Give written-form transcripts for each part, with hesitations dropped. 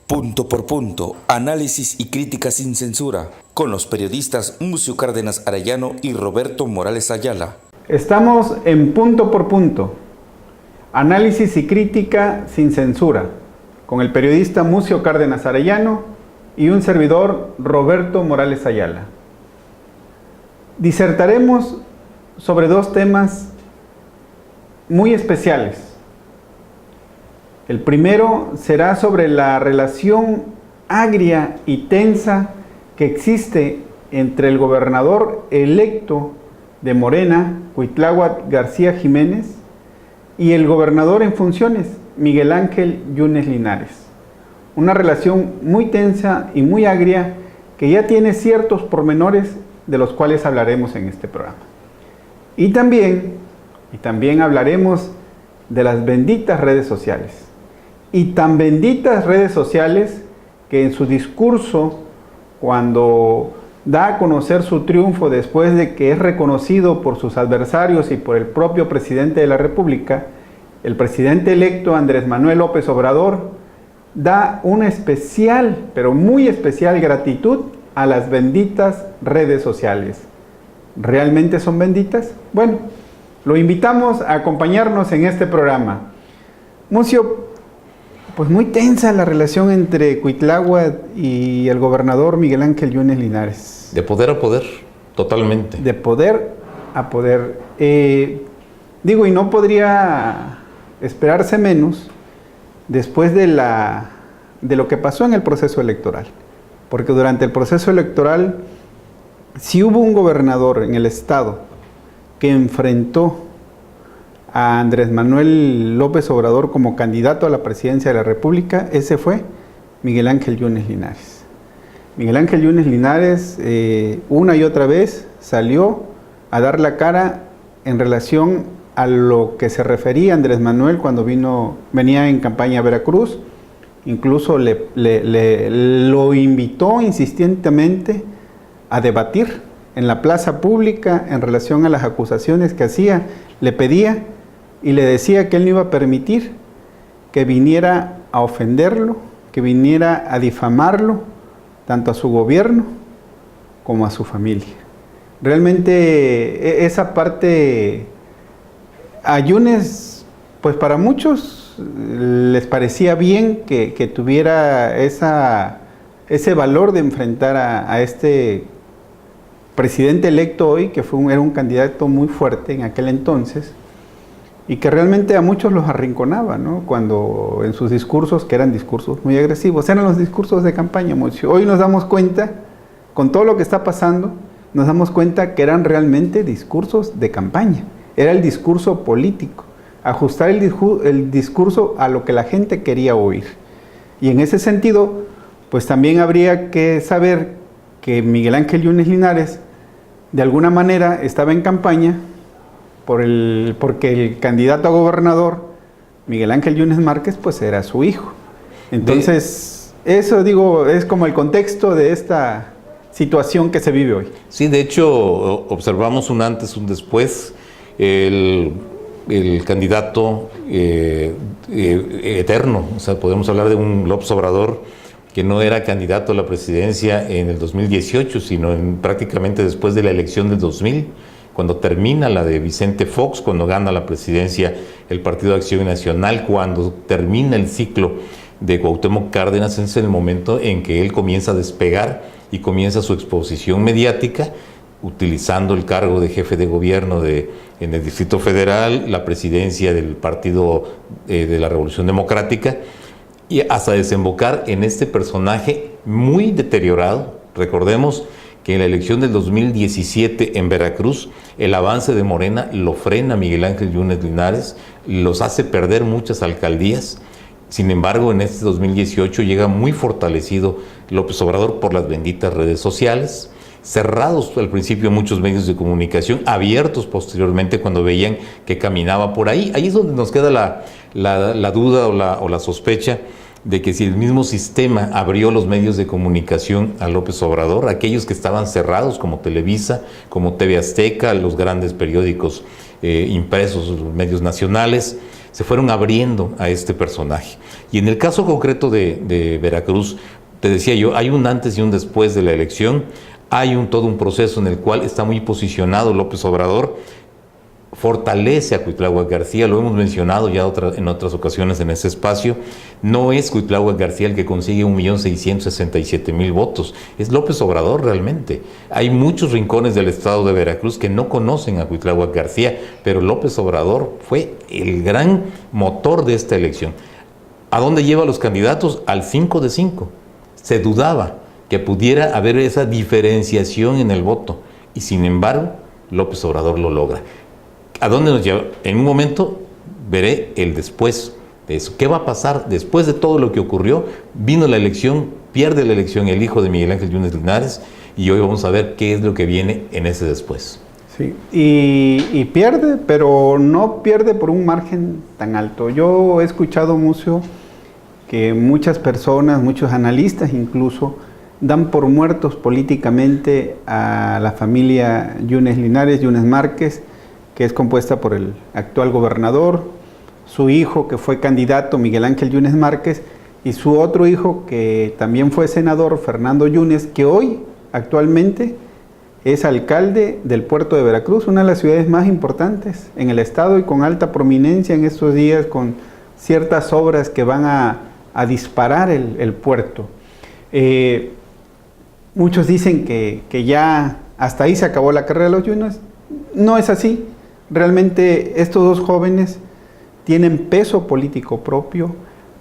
Punto por punto, análisis y crítica sin censura, con los periodistas Mucio Cárdenas Arellano y Roberto Morales Ayala. Estamos en Punto por punto, análisis y crítica sin censura, con el periodista Mucio Cárdenas Arellano y un servidor, Roberto Morales Ayala. Disertaremos sobre dos temas muy especiales. El primero será sobre la relación agria y tensa que existe entre el gobernador electo de Morena, Cuitláhuac García Jiménez, y el gobernador en funciones, Miguel Ángel Yunes Linares. Una relación muy tensa y muy agria que ya tiene ciertos pormenores de los cuales hablaremos en este programa. Y también hablaremos de las benditas redes sociales. Y tan benditas redes sociales que en su discurso, cuando da a conocer su triunfo después de que es reconocido por sus adversarios y por el propio presidente de la República, el presidente electo Andrés Manuel López Obrador da una especial, pero muy especial gratitud a las benditas redes sociales. ¿Realmente son benditas? Bueno, lo invitamos a acompañarnos en este programa. Mucio, pues muy tensa la relación entre Cuitláhuac y el gobernador Miguel Ángel Yunes Linares. De poder a poder, totalmente. De poder a poder. Y no podría esperarse menos después de lo que pasó en el proceso electoral. Porque durante el proceso electoral, si hubo un gobernador en el estado que enfrentó a Andrés Manuel López Obrador como candidato a la presidencia de la República, ese fue Miguel Ángel Yunes Linares. Miguel Ángel Yunes Linares una y otra vez salió a dar la cara en relación a lo que se refería Andrés Manuel cuando venía en campaña a Veracruz. Incluso lo invitó insistentemente a debatir en la plaza pública en relación a las acusaciones que hacía. Le pedía y le decía que él no iba a permitir que viniera a ofenderlo, que viniera a difamarlo, tanto a su gobierno como a su familia. Realmente esa parte a Yunes, pues para muchos les parecía bien que tuviera ese valor de enfrentar a este presidente electo hoy, que era un candidato muy fuerte en aquel entonces, y que realmente a muchos los arrinconaba, ¿no? Cuando en sus discursos, que eran discursos muy agresivos, eran los discursos de campaña. Hoy nos damos cuenta, con todo lo que está pasando, nos damos cuenta que eran realmente discursos de campaña. Era el discurso político, ajustar el discurso a lo que la gente quería oír. Y en ese sentido, pues también habría que saber que Miguel Ángel Yunes Linares, de alguna manera, estaba en campaña porque el candidato a gobernador, Miguel Ángel Yunes Márquez, pues era su hijo. Entonces, eso es como el contexto de esta situación que se vive hoy. Sí, de hecho, observamos un antes, un después. El candidato eterno, o sea, podemos hablar de un López Obrador que no era candidato a la presidencia en el 2018, sino prácticamente después de la elección del 2000, cuando termina la de Vicente Fox, cuando gana la presidencia el Partido de Acción Nacional, cuando termina el ciclo de Cuauhtémoc Cárdenas, es el momento en que él comienza a despegar y comienza su exposición mediática, utilizando el cargo de jefe de gobierno en el Distrito Federal, la presidencia del Partido de la Revolución Democrática, y hasta desembocar en este personaje muy deteriorado. Recordemos que en la elección del 2017 en Veracruz, el avance de Morena lo frena Miguel Ángel Yunes Linares, los hace perder muchas alcaldías. Sin embargo, en este 2018 llega muy fortalecido López Obrador por las benditas redes sociales, cerrados al principio muchos medios de comunicación, abiertos posteriormente cuando veían que caminaba por ahí. Ahí es donde nos queda la duda o la sospecha de que si el mismo sistema abrió los medios de comunicación a López Obrador, aquellos que estaban cerrados como Televisa, como TV Azteca, los grandes periódicos impresos, los medios nacionales, se fueron abriendo a este personaje. Y en el caso concreto de Veracruz, te decía yo, hay un antes y un después de la elección, hay todo un proceso en el cual está muy posicionado López Obrador, fortalece a Cuitláhuac García, lo hemos mencionado ya en otras ocasiones en ese espacio. No es Cuitláhuac García el que consigue 1.667.000 votos, es López Obrador realmente. Hay muchos rincones del estado de Veracruz que no conocen a Cuitláhuac García, pero López Obrador fue el gran motor de esta elección. ¿A dónde lleva a los candidatos? Al 5 de 5. Se dudaba que pudiera haber esa diferenciación en el voto, y sin embargo, López Obrador lo logra. ¿A dónde nos lleva? En un momento veré el después de eso. ¿Qué va a pasar después de todo lo que ocurrió? Vino la elección, pierde la elección el hijo de Miguel Ángel Yunes Linares, y hoy vamos a ver qué es lo que viene en ese después. Sí, y pierde, pero no pierde por un margen tan alto. Yo he escuchado mucho que muchas personas, muchos analistas incluso, dan por muertos políticamente a la familia Yunes Linares, Yunes Márquez, que es compuesta por el actual gobernador, su hijo que fue candidato, Miguel Ángel Yunes Márquez, y su otro hijo que también fue senador, Fernando Yunes, que hoy actualmente es alcalde del puerto de Veracruz, una de las ciudades más importantes en el estado y con alta prominencia en estos días, con ciertas obras que van a disparar el puerto. Muchos dicen que ya hasta ahí se acabó la carrera de los Yunes. No es así. Realmente estos dos jóvenes tienen peso político propio,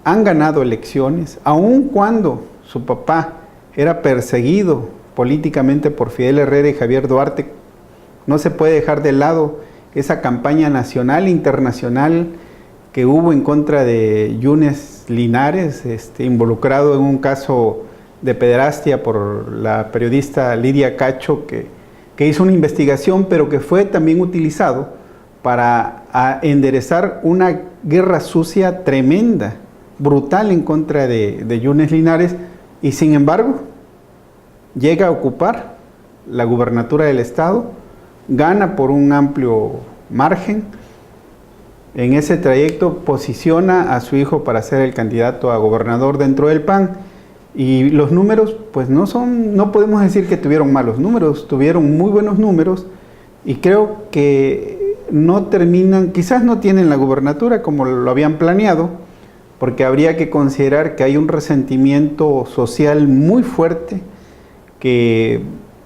han ganado elecciones, aun cuando su papá era perseguido políticamente por Fidel Herrera y Javier Duarte. No se puede dejar de lado esa campaña nacional e internacional que hubo en contra de Yunes Linares, involucrado en un caso de pederastia por la periodista Lidia Cacho, que hizo una investigación, pero que fue también utilizado para enderezar una guerra sucia tremenda, brutal en contra de Yunes Linares, y sin embargo llega a ocupar la gubernatura del estado, gana por un amplio margen. En ese trayecto posiciona a su hijo para ser el candidato a gobernador dentro del PAN. Y los números, pues no podemos decir que tuvieron malos números, tuvieron muy buenos números, y creo que no terminan, quizás no tienen la gubernatura como lo habían planeado, porque habría que considerar que hay un resentimiento social muy fuerte que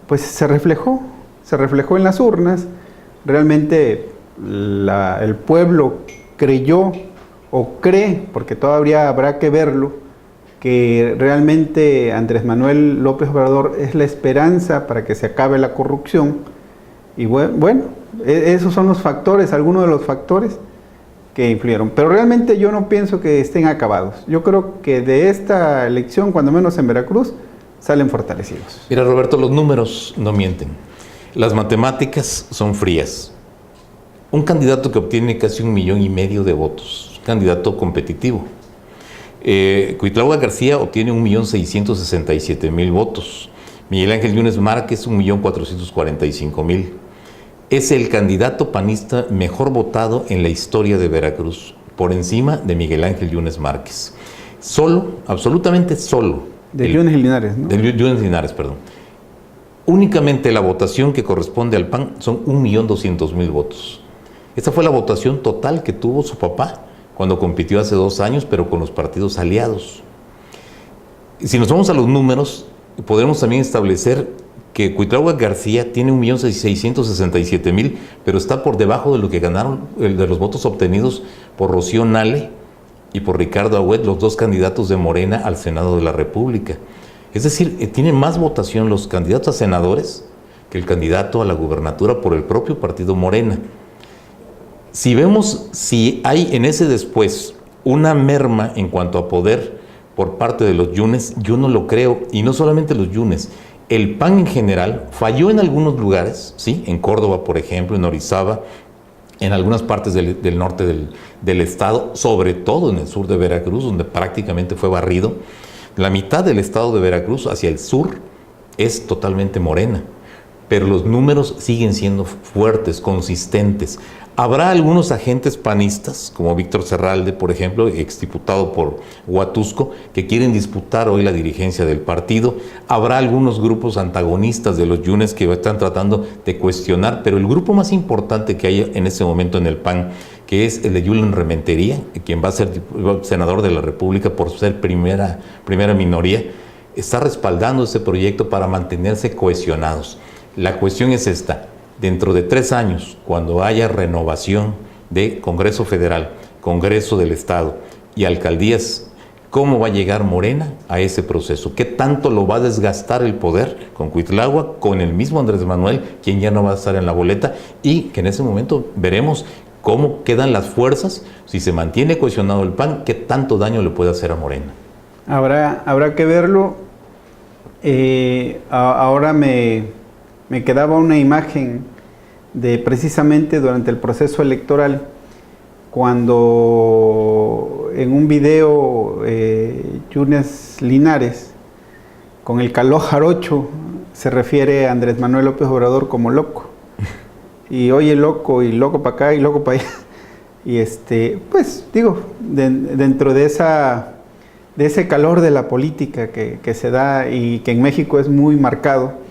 pues se reflejó en las urnas. Realmente el pueblo creyó o cree, porque todavía habrá que verlo, que realmente Andrés Manuel López Obrador es la esperanza para que se acabe la corrupción. Y bueno, esos son los factores, algunos de los factores que influyeron. Pero realmente yo no pienso que estén acabados. Yo creo que de esta elección, cuando menos en Veracruz, salen fortalecidos. Mira, Roberto, los números no mienten. Las matemáticas son frías. Un candidato que obtiene casi 1,5 millones de votos, candidato competitivo. Cuitláhuac García obtiene 1.667.000 votos. Miguel Ángel Yunes Márquez 1.445.000. Es el candidato panista mejor votado en la historia de Veracruz, por encima de Miguel Ángel Yunes Márquez. Solo, absolutamente solo. De Yunes Linares, ¿no? De Yunes Linares, perdón. Únicamente la votación que corresponde al PAN son 1.200.000 votos. Esta fue la votación total que tuvo su papá cuando compitió hace 2 años, pero con los partidos aliados. Si nos vamos a los números, podremos también establecer que Cuitláhuac García tiene 1.667.000, pero está por debajo de lo que ganaron, de los votos obtenidos por Rocío Nale y por Ricardo Agüed, los 2 candidatos de Morena al Senado de la República. Es decir, tienen más votación los candidatos a senadores que el candidato a la gubernatura por el propio partido Morena. Si vemos si hay en ese después una merma en cuanto a poder por parte de los Yunes, yo no lo creo, y no solamente los Yunes, el PAN en general falló en algunos lugares, ¿sí? En Córdoba, por ejemplo, en Orizaba, en algunas partes del norte del estado, sobre todo en el sur de Veracruz, donde prácticamente fue barrido. La mitad del estado de Veracruz hacia el sur es totalmente morena, pero los números siguen siendo fuertes, consistentes. Habrá algunos agentes panistas, como Víctor Serralde, por ejemplo, exdiputado por Huatusco, que quieren disputar hoy la dirigencia del partido. Habrá algunos grupos antagonistas de los Yunes que están tratando de cuestionar, pero el grupo más importante que hay en este momento en el PAN, que es el de Julen Rementería, quien va a ser senador de la República por ser primera minoría, está respaldando este proyecto para mantenerse cohesionados. La cuestión es esta: dentro de 3 años, cuando haya renovación de Congreso Federal, Congreso del Estado y alcaldías, ¿cómo va a llegar Morena a ese proceso? ¿Qué tanto lo va a desgastar el poder con Cuitláhuac, con el mismo Andrés Manuel, quien ya no va a estar en la boleta? Y que en ese momento veremos cómo quedan las fuerzas, si se mantiene cohesionado el PAN, qué tanto daño le puede hacer a Morena. Habrá que verlo. Ahora me quedaba una imagen de precisamente durante el proceso electoral, cuando en un video Yunes Linares, con el calor jarocho, se refiere a Andrés Manuel López Obrador como loco. Y oye loco, y loco para acá, y loco para allá. Y pues digo, dentro de ese calor de la política que se da y que en México es muy marcado.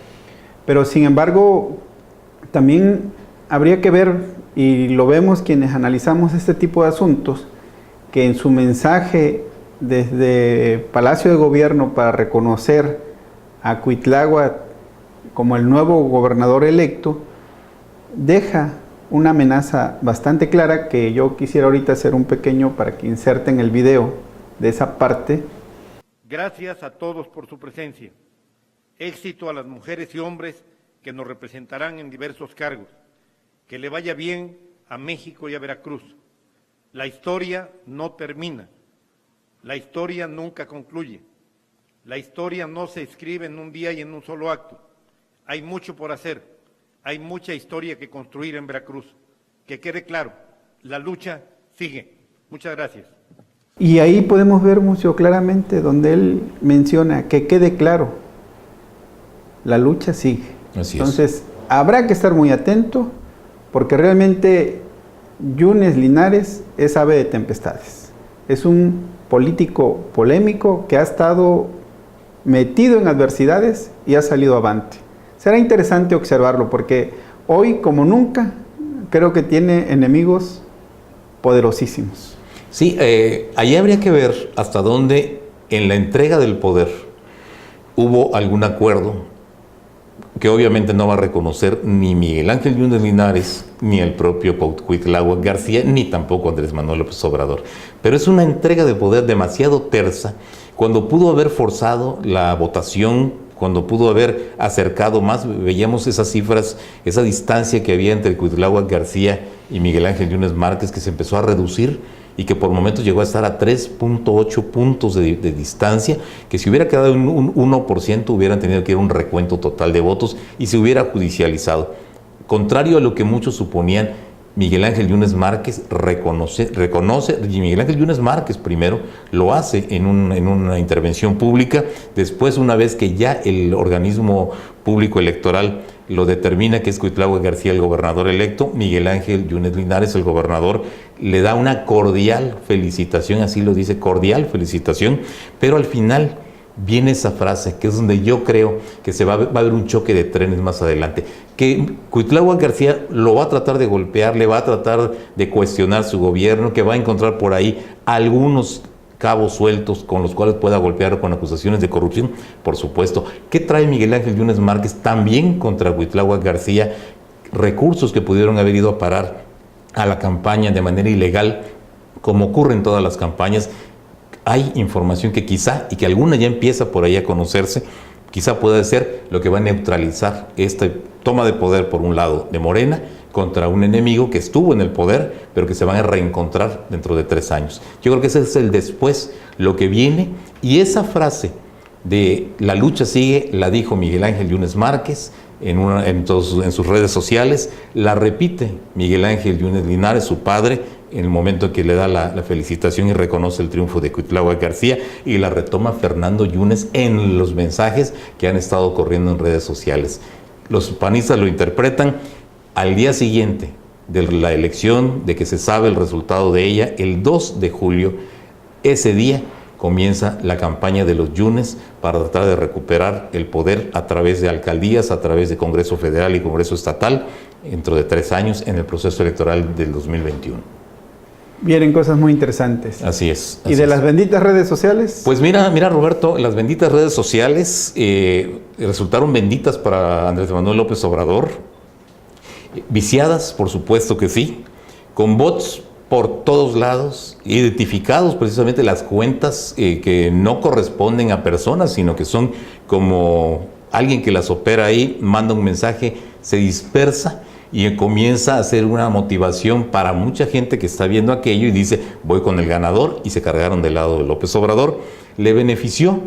Pero sin embargo, también habría que ver, y lo vemos quienes analizamos este tipo de asuntos, que en su mensaje desde Palacio de Gobierno para reconocer a Cuitláhuac como el nuevo gobernador electo, deja una amenaza bastante clara, que yo quisiera ahorita hacer un pequeño para que inserten el video de esa parte. Gracias a todos por su presencia. Éxito a las mujeres y hombres que nos representarán en diversos cargos. Que le vaya bien a México y a Veracruz. La historia no termina. La historia nunca concluye. La historia no se escribe en un día y en un solo acto. Hay mucho por hacer. Hay mucha historia que construir en Veracruz. Que quede claro, la lucha sigue. Muchas gracias. Y ahí podemos ver mucho claramente donde él menciona que quede claro, la lucha sigue. Así Entonces, es. habrá que estar muy atento, porque realmente Yunes Linares es ave de tempestades. Es un político polémico que ha estado metido en adversidades y ha salido avante. Será interesante observarlo, porque hoy, como nunca, creo que tiene enemigos poderosísimos. Sí, ahí habría que ver hasta dónde en la entrega del poder hubo algún acuerdo que obviamente no va a reconocer ni Miguel Ángel Yunes Linares, ni el propio Cuitláhuac García, ni tampoco Andrés Manuel López Obrador. Pero es una entrega de poder demasiado tersa, cuando pudo haber forzado la votación, cuando pudo haber acercado más. Veíamos esas cifras, esa distancia que había entre Cuitláhuac García y Miguel Ángel Yunes Márquez, que se empezó a reducir y que por momentos llegó a estar a 3.8 puntos de distancia, que si hubiera quedado en un 1% hubieran tenido que ir a un recuento total de votos y se hubiera judicializado. Contrario a lo que muchos suponían, Miguel Ángel Yunes Márquez reconoce, y Miguel Ángel Yunes Márquez primero lo hace en una intervención pública, después, una vez que ya el organismo público electoral lo determina que es Cuitláhuac García el gobernador electo, Miguel Ángel Yunes Linares, el gobernador, le da una cordial felicitación, así lo dice, cordial felicitación, pero al final viene esa frase, que es donde yo creo que va a haber un choque de trenes más adelante, que Cuitláhuac García lo va a tratar de golpear, le va a tratar de cuestionar su gobierno, que va a encontrar por ahí algunos cabos sueltos con los cuales pueda golpear con acusaciones de corrupción, por supuesto. ¿Qué trae Miguel Ángel Yunes Márquez también contra Cuitláhuac García? Recursos que pudieron haber ido a parar a la campaña de manera ilegal, como ocurre en todas las campañas. Hay información que quizá, y que alguna ya empieza por ahí a conocerse, quizá pueda ser lo que va a neutralizar esta toma de poder, por un lado, de Morena, contra un enemigo que estuvo en el poder, pero que se van a reencontrar dentro de 3 años. Yo creo que ese es el después, lo que viene, y esa frase de la lucha sigue, la dijo Miguel Ángel Yunes Márquez en sus redes sociales, la repite Miguel Ángel Yunes Linares, su padre, en el momento en que le da la felicitación y reconoce el triunfo de Cuitláhuac García, y la retoma Fernando Yunes en los mensajes que han estado corriendo en redes sociales. Los panistas lo interpretan. Al día siguiente de la elección, de que se sabe el resultado de ella, el 2 de julio, ese día comienza la campaña de los Yunes para tratar de recuperar el poder a través de alcaldías, a través de Congreso Federal y Congreso Estatal, dentro de 3 años en el proceso electoral del 2021. Vienen cosas muy interesantes. Así es. ¿Y de las benditas redes sociales? Pues mira Roberto, las benditas redes sociales resultaron benditas para Andrés Manuel López Obrador, viciadas, por supuesto que sí, con bots por todos lados, identificados precisamente las cuentas que no corresponden a personas, sino que son como alguien que las opera ahí, manda un mensaje, se dispersa y comienza a hacer una motivación para mucha gente que está viendo aquello y dice, voy con el ganador, y se cargaron del lado de López Obrador. Le benefició,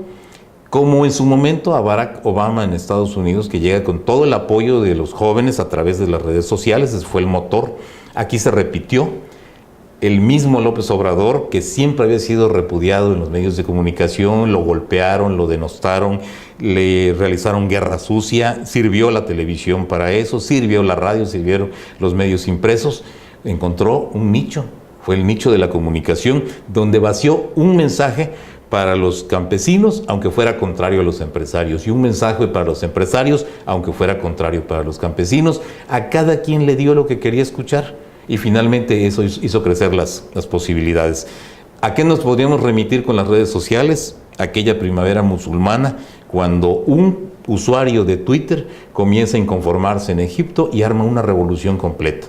como en su momento a Barack Obama en Estados Unidos, que llega con todo el apoyo de los jóvenes a través de las redes sociales, ese fue el motor. Aquí se repitió. El mismo López Obrador, que siempre había sido repudiado en los medios de comunicación, lo golpearon, lo denostaron, le realizaron guerra sucia, sirvió la televisión para eso, sirvió la radio, sirvieron los medios impresos, encontró un nicho, fue el nicho de la comunicación, donde vació un mensaje para los campesinos, aunque fuera contrario a los empresarios, y un mensaje para los empresarios, aunque fuera contrario para los campesinos. A cada quien le dio lo que quería escuchar. Y finalmente eso hizo crecer las posibilidades. ¿A qué nos podríamos remitir con las redes sociales? Aquella primavera musulmana, cuando un usuario de Twitter comienza a inconformarse en Egipto y arma una revolución completa.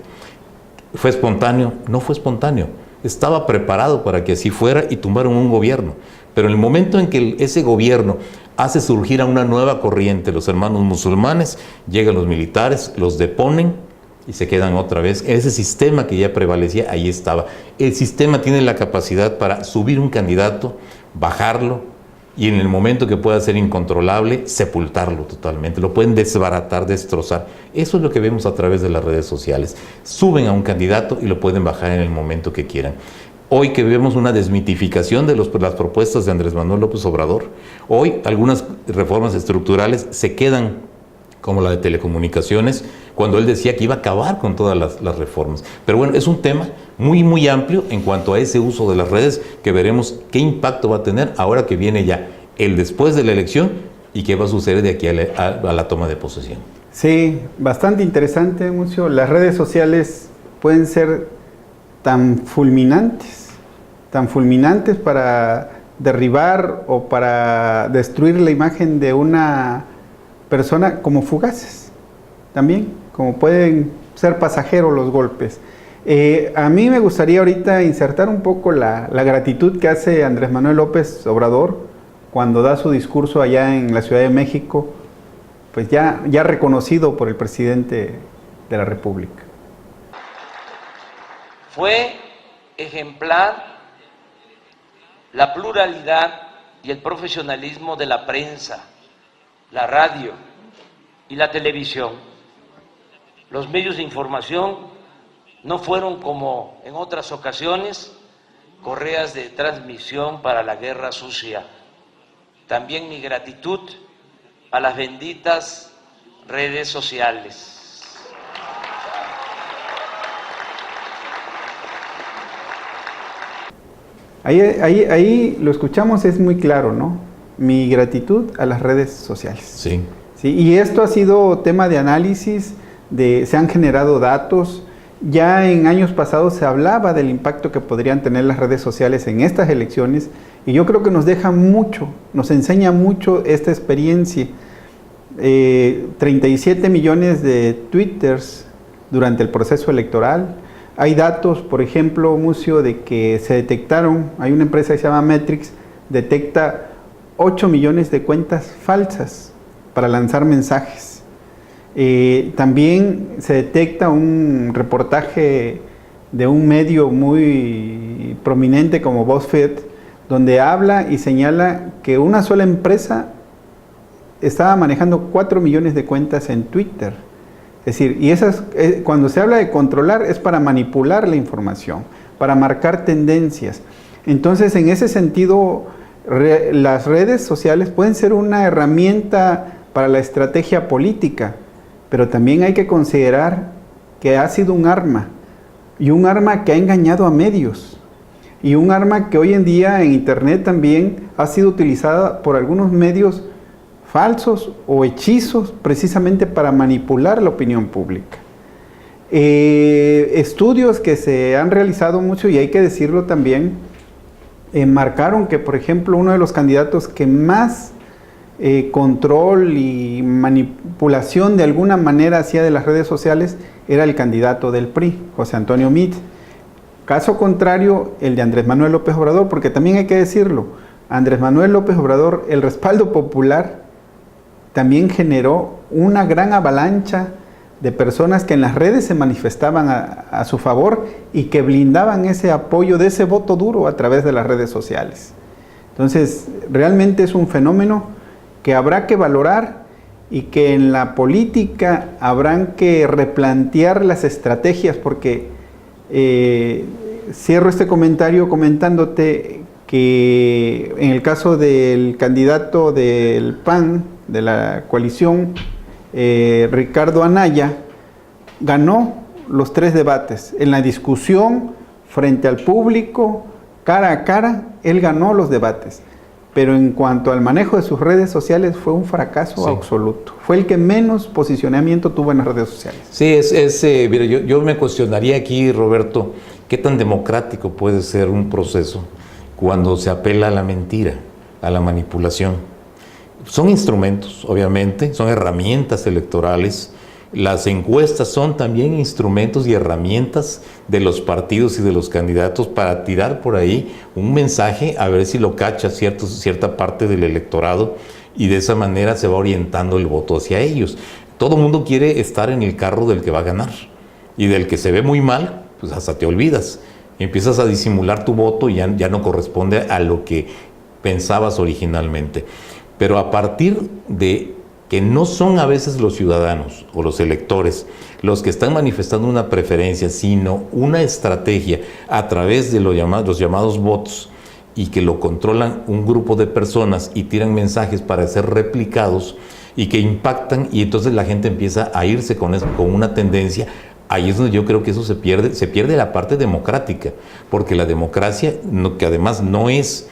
¿Fue espontáneo? No fue espontáneo. Estaba preparado para que así fuera y tumbaron un gobierno. Pero en el momento en que ese gobierno hace surgir a una nueva corriente, los hermanos musulmanes, llegan los militares, los deponen, y se quedan otra vez. Ese sistema que ya prevalecía, ahí estaba. El sistema tiene la capacidad para subir un candidato, bajarlo, y en el momento que pueda ser incontrolable, sepultarlo totalmente. Lo pueden desbaratar, destrozar. Eso es lo que vemos a través de las redes sociales. Suben a un candidato y lo pueden bajar en el momento que quieran. Hoy que vemos una desmitificación de las propuestas de Andrés Manuel López Obrador, hoy algunas reformas estructurales se quedan, como la de telecomunicaciones, cuando él decía que iba a acabar con todas las reformas. Pero bueno, es un tema muy, muy amplio en cuanto a ese uso de las redes, que veremos qué impacto va a tener ahora que viene ya el después de la elección y qué va a suceder de aquí a la toma de posesión. Sí, bastante interesante, Mucio. Las redes sociales pueden ser tan fulminantes para derribar o para destruir la imagen de una persona, como fugaces también, como pueden ser pasajeros los golpes. A mí me gustaría ahorita insertar un poco la gratitud que hace Andrés Manuel López Obrador cuando da su discurso allá en la Ciudad de México, pues ya reconocido por el presidente de la República. Fue ejemplar la pluralidad y el profesionalismo de la prensa, la radio y la televisión. Los medios de información no fueron, como en otras ocasiones, correas de transmisión para la guerra sucia. También mi gratitud a las benditas redes sociales. Ahí lo escuchamos, es muy claro, ¿no? Mi gratitud a las redes sociales. Sí. Sí, y esto ha sido tema de análisis, se han generado datos. Ya en años pasados se hablaba del impacto que podrían tener las redes sociales en estas elecciones, y yo creo que nos deja mucho, nos enseña mucho esta experiencia. 37 millones de twitters durante el proceso electoral. Hay datos, por ejemplo, Mucio, de que se detectaron, hay una empresa que se llama Metrix, detecta 8 millones de cuentas falsas para lanzar mensajes. También se detecta un reportaje de un medio muy prominente como BuzzFeed, donde habla y señala que una sola empresa estaba manejando 4 millones de cuentas en Twitter. Es decir, y cuando se habla de controlar, es para manipular la información, para marcar tendencias. Entonces, en ese sentido, las redes sociales pueden ser una herramienta para la estrategia política, pero también hay que considerar que ha sido un arma. y un arma que ha engañado a medios, y un arma que hoy en día en internet también ha sido utilizada por algunos medios falsos o hechizos precisamente para manipular la opinión pública. Estudios que se han realizado mucho, y hay que decirlo también, marcaron que, por ejemplo, uno de los candidatos que más control y manipulación de alguna manera hacía de las redes sociales era el candidato del PRI, José Antonio Meade. Caso contrario, el de Andrés Manuel López Obrador, porque también hay que decirlo, Andrés Manuel López Obrador, el respaldo popular también generó una gran avalancha de personas que en las redes se manifestaban a su favor y que blindaban ese apoyo de ese voto duro a través de las redes sociales. Entonces, realmente es un fenómeno que habrá que valorar y que en la política habrán que replantear las estrategias, porque cierro este comentario comentándote que en el caso del candidato del PAN, de la coalición, Ricardo Anaya, ganó los 3 debates. En la discusión, frente al público, cara a cara, él ganó los debates. Pero en cuanto al manejo de sus redes sociales, fue un fracaso absoluto. Fue el que menos posicionamiento tuvo en las redes sociales. Sí, mira, yo me cuestionaría aquí, Roberto, qué tan democrático puede ser un proceso cuando se apela a la mentira, a la manipulación. Son instrumentos, obviamente, son herramientas electorales. Las encuestas son también instrumentos y herramientas de los partidos y de los candidatos para tirar por ahí un mensaje, a ver si lo cacha cierta parte del electorado, y de esa manera se va orientando el voto hacia ellos. Todo el mundo quiere estar en el carro del que va a ganar, y del que se ve muy mal, pues hasta te olvidas. Empiezas a disimular tu voto y ya no corresponde a lo que pensabas originalmente. Pero a partir de que no son a veces los ciudadanos o los electores los que están manifestando una preferencia, sino una estrategia a través de los llamados bots, y que lo controlan un grupo de personas y tiran mensajes para ser replicados y que impactan, y entonces la gente empieza a irse con una tendencia. Ahí es donde yo creo que eso se pierde la parte democrática, porque la democracia, que además no es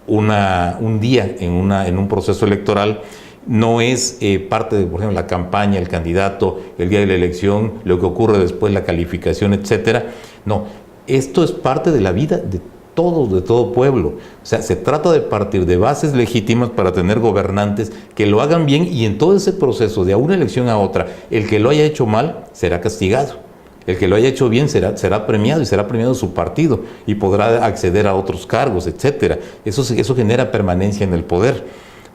un día en un proceso electoral, no es parte de, por ejemplo, la campaña, el candidato, el día de la elección, lo que ocurre después, la calificación, etcétera. No, esto es parte de la vida de todo pueblo. O sea, se trata de partir de bases legítimas para tener gobernantes que lo hagan bien, y en todo ese proceso de una elección a otra, el que lo haya hecho mal será castigado. El que lo haya hecho bien será premiado, y será premiado su partido, y podrá acceder a otros cargos, etcétera. Eso genera permanencia en el poder.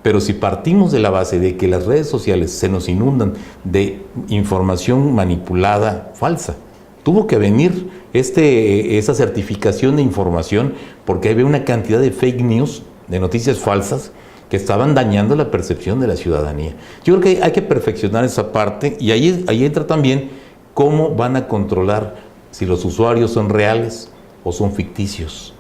Pero si partimos de la base de que las redes sociales se nos inundan de información manipulada, falsa, tuvo que venir esa certificación de información, porque había una cantidad de fake news, de noticias falsas, que estaban dañando la percepción de la ciudadanía. Yo creo que hay que perfeccionar esa parte, y ahí entra también cómo van a controlar si los usuarios son reales o son ficticios.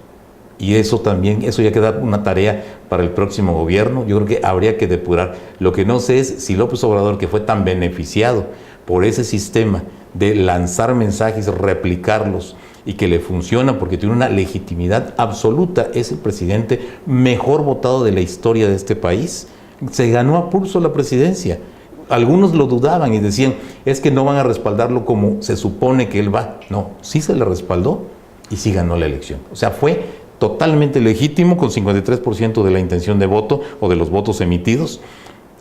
Y eso ya queda una tarea para el próximo gobierno. Yo creo que habría que depurar. Lo que no sé es si López Obrador, que fue tan beneficiado por ese sistema de lanzar mensajes, replicarlos, y que le funciona porque tiene una legitimidad absoluta, es el presidente mejor votado de la historia de este país. Se ganó a pulso la presidencia. Algunos lo dudaban y decían, es que no van a respaldarlo como se supone que él va. No, sí se le respaldó y sí ganó la elección. O sea, fue totalmente legítimo, con 53% de la intención de voto o de los votos emitidos.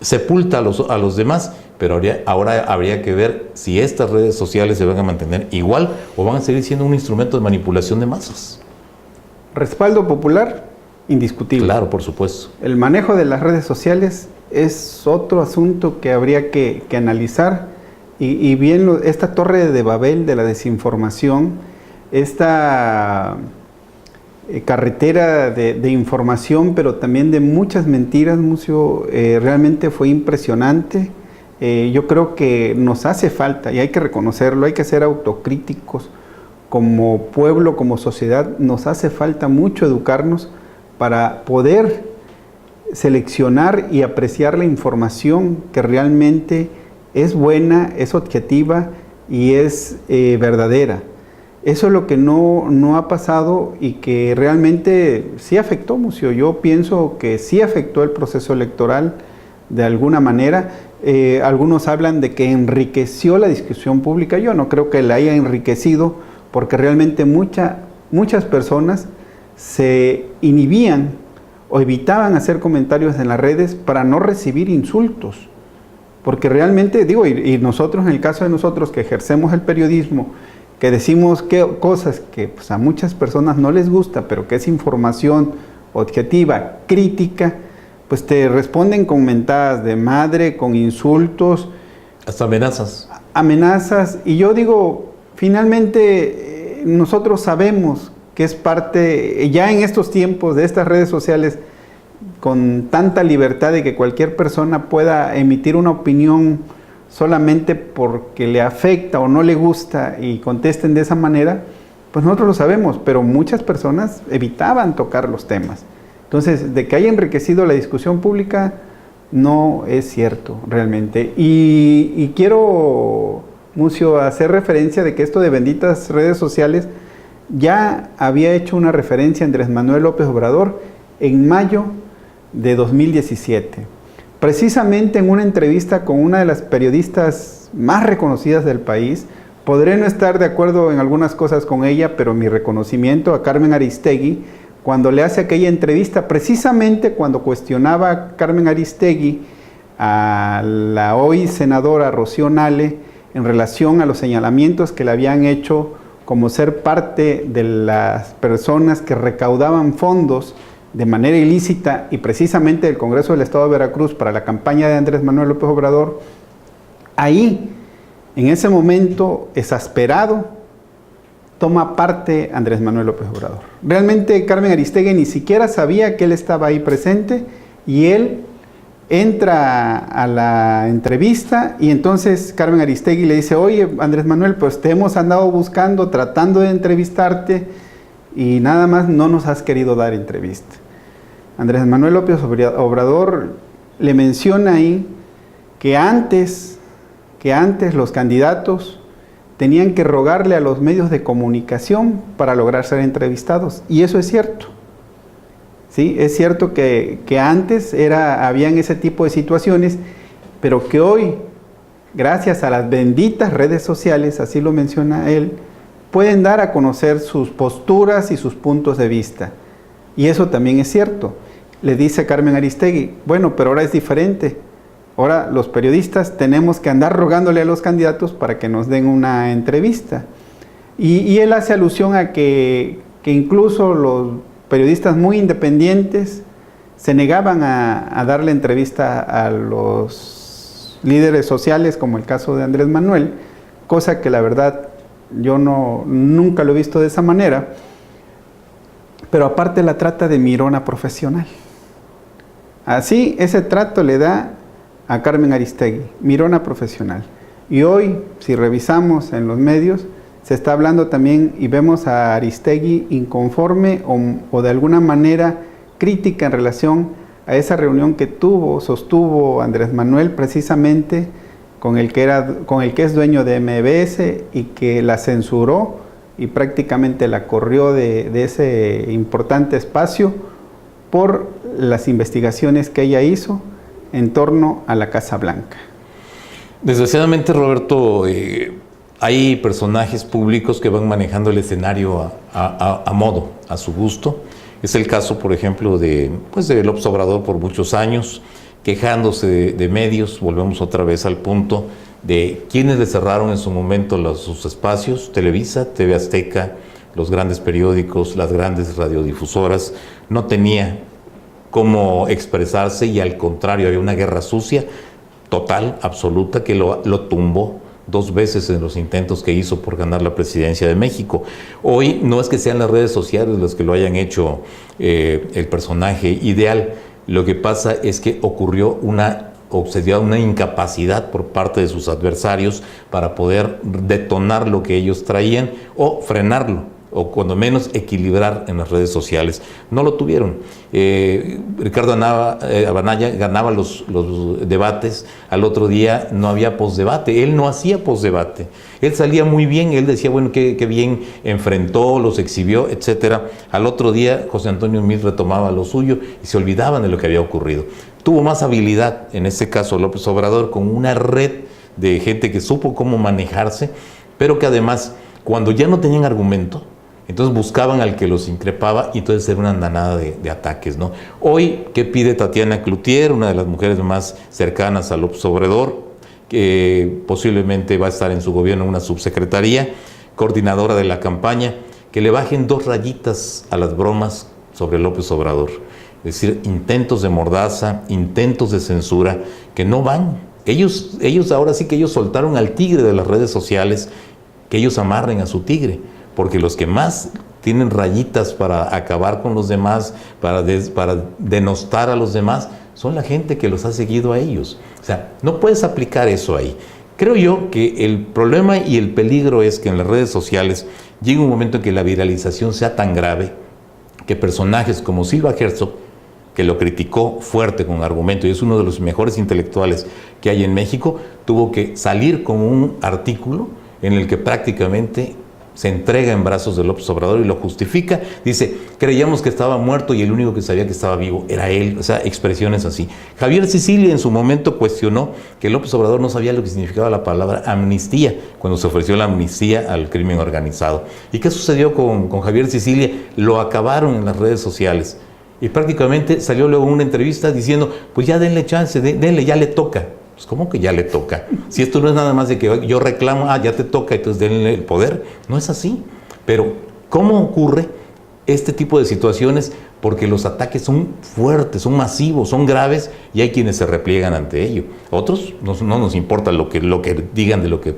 Sepulta a los demás, pero ahora habría que ver si estas redes sociales se van a mantener igual o van a seguir siendo un instrumento de manipulación de masas. Respaldo popular, indiscutible. Claro, por supuesto. El manejo de las redes sociales es otro asunto que habría que analizar, y bien esta torre de Babel de la desinformación, esta carretera de información, pero también de muchas mentiras, Mucio, realmente fue impresionante. Yo creo que nos hace falta, y hay que reconocerlo, hay que ser autocríticos como pueblo, como sociedad. Nos hace falta mucho educarnos para poder seleccionar y apreciar la información que realmente es buena, es objetiva y es verdadera. Eso es lo que no ha pasado y que realmente sí afectó, Mucio. Yo pienso que sí afectó el proceso electoral de alguna manera. Algunos hablan de que enriqueció la discusión pública. Yo no creo que la haya enriquecido, porque realmente muchas personas se inhibían o evitaban hacer comentarios en las redes para no recibir insultos. Porque realmente, digo, y nosotros, en el caso de nosotros que ejercemos el periodismo, que decimos cosas que pues, a muchas personas no les gusta, pero que es información objetiva, crítica, pues te responden con mentadas de madre, con insultos. Hasta amenazas. Amenazas. Y yo digo, finalmente nosotros sabemos que es parte, ya en estos tiempos de estas redes sociales, con tanta libertad de que cualquier persona pueda emitir una opinión solamente porque le afecta o no le gusta y contesten de esa manera, pues nosotros lo sabemos, pero muchas personas evitaban tocar los temas. Entonces, de que haya enriquecido la discusión pública, no es cierto realmente. Y quiero, Mucio, hacer referencia de que esto de benditas redes sociales ya había hecho una referencia a Andrés Manuel López Obrador en mayo de 2017. Precisamente en una entrevista con una de las periodistas más reconocidas del país. Podré no estar de acuerdo en algunas cosas con ella, pero mi reconocimiento a Carmen Aristegui, cuando le hace aquella entrevista, precisamente cuando cuestionaba a Carmen Aristegui a la hoy senadora Rocío Nale en relación a los señalamientos que le habían hecho como ser parte de las personas que recaudaban fondos de manera ilícita y precisamente del Congreso del Estado de Veracruz para la campaña de Andrés Manuel López Obrador. Ahí, en ese momento exasperado, toma parte Andrés Manuel López Obrador. Realmente Carmen Aristegui ni siquiera sabía que él estaba ahí presente y él entra a la entrevista y entonces Carmen Aristegui le dice: oye, Andrés Manuel, pues te hemos andado buscando, tratando de entrevistarte y nada más no nos has querido dar entrevista. Andrés Manuel López Obrador le menciona ahí que antes los candidatos tenían que rogarle a los medios de comunicación para lograr ser entrevistados. Y eso es cierto. ¿Sí? Es cierto que antes habían ese tipo de situaciones, pero que hoy, gracias a las benditas redes sociales, así lo menciona él, pueden dar a conocer sus posturas y sus puntos de vista. Y eso también es cierto. Le dice Carmen Aristegui: bueno, pero ahora es diferente. Ahora los periodistas tenemos que andar rogándole a los candidatos para que nos den una entrevista. Y él hace alusión a que incluso los periodistas muy independientes se negaban a darle entrevista a los líderes sociales, como el caso de Andrés Manuel, cosa que la verdad yo nunca lo he visto de esa manera. Pero aparte la trata de mirona profesional. Así ese trato le da a Carmen Aristegui, mirona profesional. Y hoy, si revisamos en los medios, se está hablando también y vemos a Aristegui inconforme o de alguna manera crítica en relación a esa reunión que sostuvo Andrés Manuel precisamente con el que es dueño de MBS y que la censuró y prácticamente la corrió de ese importante espacio por las investigaciones que ella hizo en torno a la Casa Blanca. Desgraciadamente, Roberto, hay personajes públicos que van manejando el escenario a modo, a su gusto. Es el caso, por ejemplo, de López Obrador por muchos años, quejándose de medios. Volvemos otra vez al punto de quienes le cerraron en su momento sus espacios: Televisa, TV Azteca, los grandes periódicos, las grandes radiodifusoras. No tenía cómo expresarse y al contrario, había una guerra sucia, total, absoluta, que lo tumbó 2 veces en los intentos que hizo por ganar la presidencia de México. Hoy no es que sean las redes sociales las que lo hayan hecho el personaje ideal. Lo que pasa es que se dio una incapacidad por parte de sus adversarios para poder detonar lo que ellos traían o frenarlo o cuando menos equilibrar en las redes sociales. No lo tuvieron. Ricardo Anaya ganaba los debates, al otro día no había postdebate, él no hacía postdebate. Él salía muy bien, él decía, bueno, qué bien enfrentó, los exhibió, etcétera. Al otro día José Antonio Meade retomaba lo suyo y se olvidaban de lo que había ocurrido. Tuvo más habilidad, en este caso López Obrador, con una red de gente que supo cómo manejarse, pero que además, cuando ya no tenían argumento, entonces buscaban al que los increpaba y entonces era una andanada de ataques, ¿no? Hoy, ¿qué pide Tatiana Cloutier, una de las mujeres más cercanas a López Obrador, que posiblemente va a estar en su gobierno una subsecretaría, coordinadora de la campaña, que le bajen 2 rayitas a las bromas sobre López Obrador? Es decir, intentos de mordaza, intentos de censura, que no van. Ellos ahora sí que ellos soltaron al tigre de las redes sociales, que ellos amarren a su tigre, porque los que más tienen rayitas para acabar con los demás, para denostar a los demás, son la gente que los ha seguido a ellos. O sea, no puedes aplicar eso ahí. Creo yo que el problema y el peligro es que en las redes sociales llega un momento en que la viralización sea tan grave que personajes como Silva Herzog, que lo criticó fuerte con argumento y es uno de los mejores intelectuales que hay en México, tuvo que salir con un artículo en el que prácticamente se entrega en brazos de López Obrador y lo justifica. Dice, creíamos que estaba muerto y el único que sabía que estaba vivo era él. O sea, expresiones así. Javier Sicilia en su momento cuestionó que López Obrador no sabía lo que significaba la palabra amnistía cuando se ofreció la amnistía al crimen organizado. ¿Y qué sucedió con Javier Sicilia? Lo acabaron en las redes sociales. Y prácticamente salió luego una entrevista diciendo, pues ya denle chance, denle, ya le toca. Pues ¿cómo que ya le toca? Si esto no es nada más de que yo reclamo, ya te toca, entonces denle el poder. No es así. Pero ¿cómo ocurre este tipo de situaciones? Porque los ataques son fuertes, son masivos, son graves y hay quienes se repliegan ante ello. Otros no nos importa lo que digan de lo que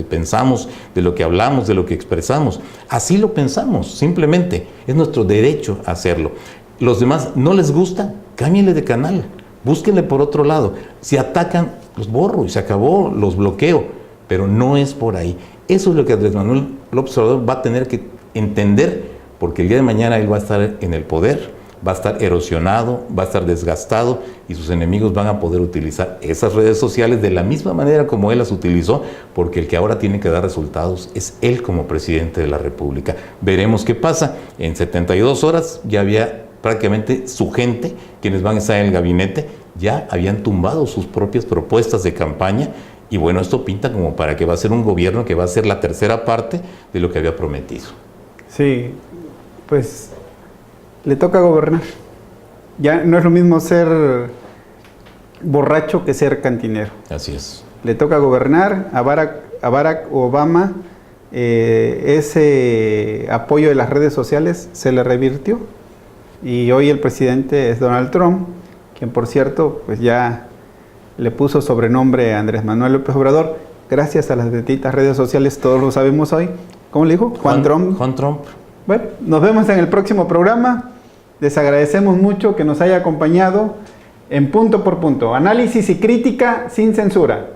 pensamos, de lo que hablamos, de lo que expresamos. Así lo pensamos, simplemente. Es nuestro derecho a hacerlo. Los demás no les gusta, cámbienle de canal, búsquenle por otro lado. Si atacan, los borro y se acabó, los bloqueo, pero no es por ahí. Eso es lo que Andrés Manuel López Obrador va a tener que entender, porque el día de mañana él va a estar en el poder, va a estar erosionado, va a estar desgastado y sus enemigos van a poder utilizar esas redes sociales de la misma manera como él las utilizó, porque el que ahora tiene que dar resultados es él como presidente de la República. Veremos qué pasa. En 72 horas ya había prácticamente su gente, quienes van a estar en el gabinete, ya habían tumbado sus propias propuestas de campaña y bueno, esto pinta como para que va a ser un gobierno que va a ser la tercera parte de lo que había prometido. Sí, pues le toca gobernar. Ya no es lo mismo ser borracho que ser cantinero. Así es. Le toca gobernar. A Barack Obama ese apoyo de las redes sociales se le revirtió. Y hoy el presidente es Donald Trump, quien por cierto pues ya le puso sobrenombre a Andrés Manuel López Obrador, gracias a las benditas redes sociales, todos lo sabemos hoy. ¿Cómo le dijo? Juan Trump. Juan Trump. Bueno, nos vemos en el próximo programa. Les agradecemos mucho que nos haya acompañado en Punto por Punto. Análisis y crítica sin censura.